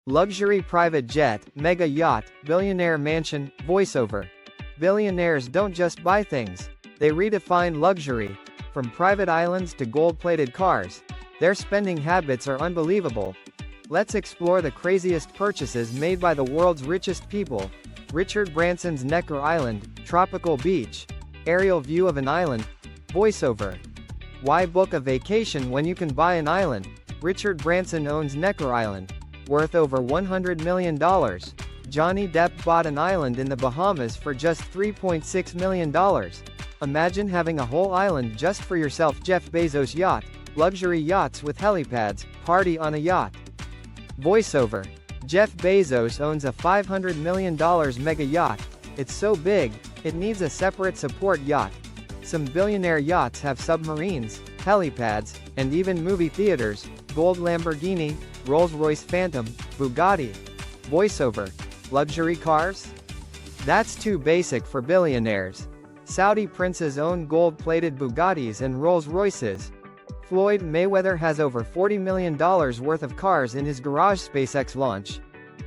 Luxury private jet, mega yacht, billionaire mansion, voiceover. Billionaires don't just buy things. They redefine luxury. From private islands to gold-plated cars, their spending habits are unbelievable. Let's explore the craziest purchases made by the world's richest people. Richard Branson's Necker Island, tropical beach. Aerial view of an island. Voiceover. Why book a vacation when you can buy an island? Richard Branson owns Necker Island, worth over $100 million. Johnny Depp bought an island in the Bahamas for just $3.6 million. Imagine having a whole island just for yourself. Jeff Bezos yacht, luxury yachts with helipads, party on a yacht. Voiceover. Jeff Bezos owns a $500 million mega yacht. It's so big, it needs a separate support yacht. Some billionaire yachts have submarines, helipads, and even movie theaters. Gold Lamborghini, Rolls-Royce Phantom, Bugatti. Voiceover. Luxury cars? That's too basic for billionaires. Saudi princes own gold-plated Bugattis and Rolls-Royces. Floyd Mayweather has over $40 million worth of cars in his garage. SpaceX launch.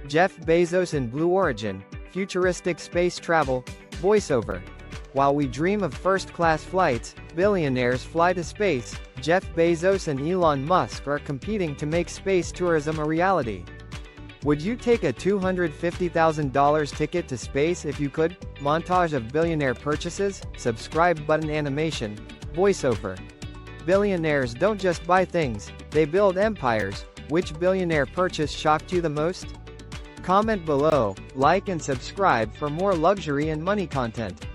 Jeff Bezos in Blue Origin, futuristic space travel. Voiceover. While we dream of first-class flights, billionaires fly to space. Jeff Bezos and Elon Musk are competing to make space tourism a reality. Would you take a $250,000 ticket to space if you could? Montage of billionaire purchases, subscribe button animation. Voiceover. Billionaires don't just buy things, they build empires. Which billionaire purchase shocked you the most? Comment below, like and subscribe for more luxury and money content.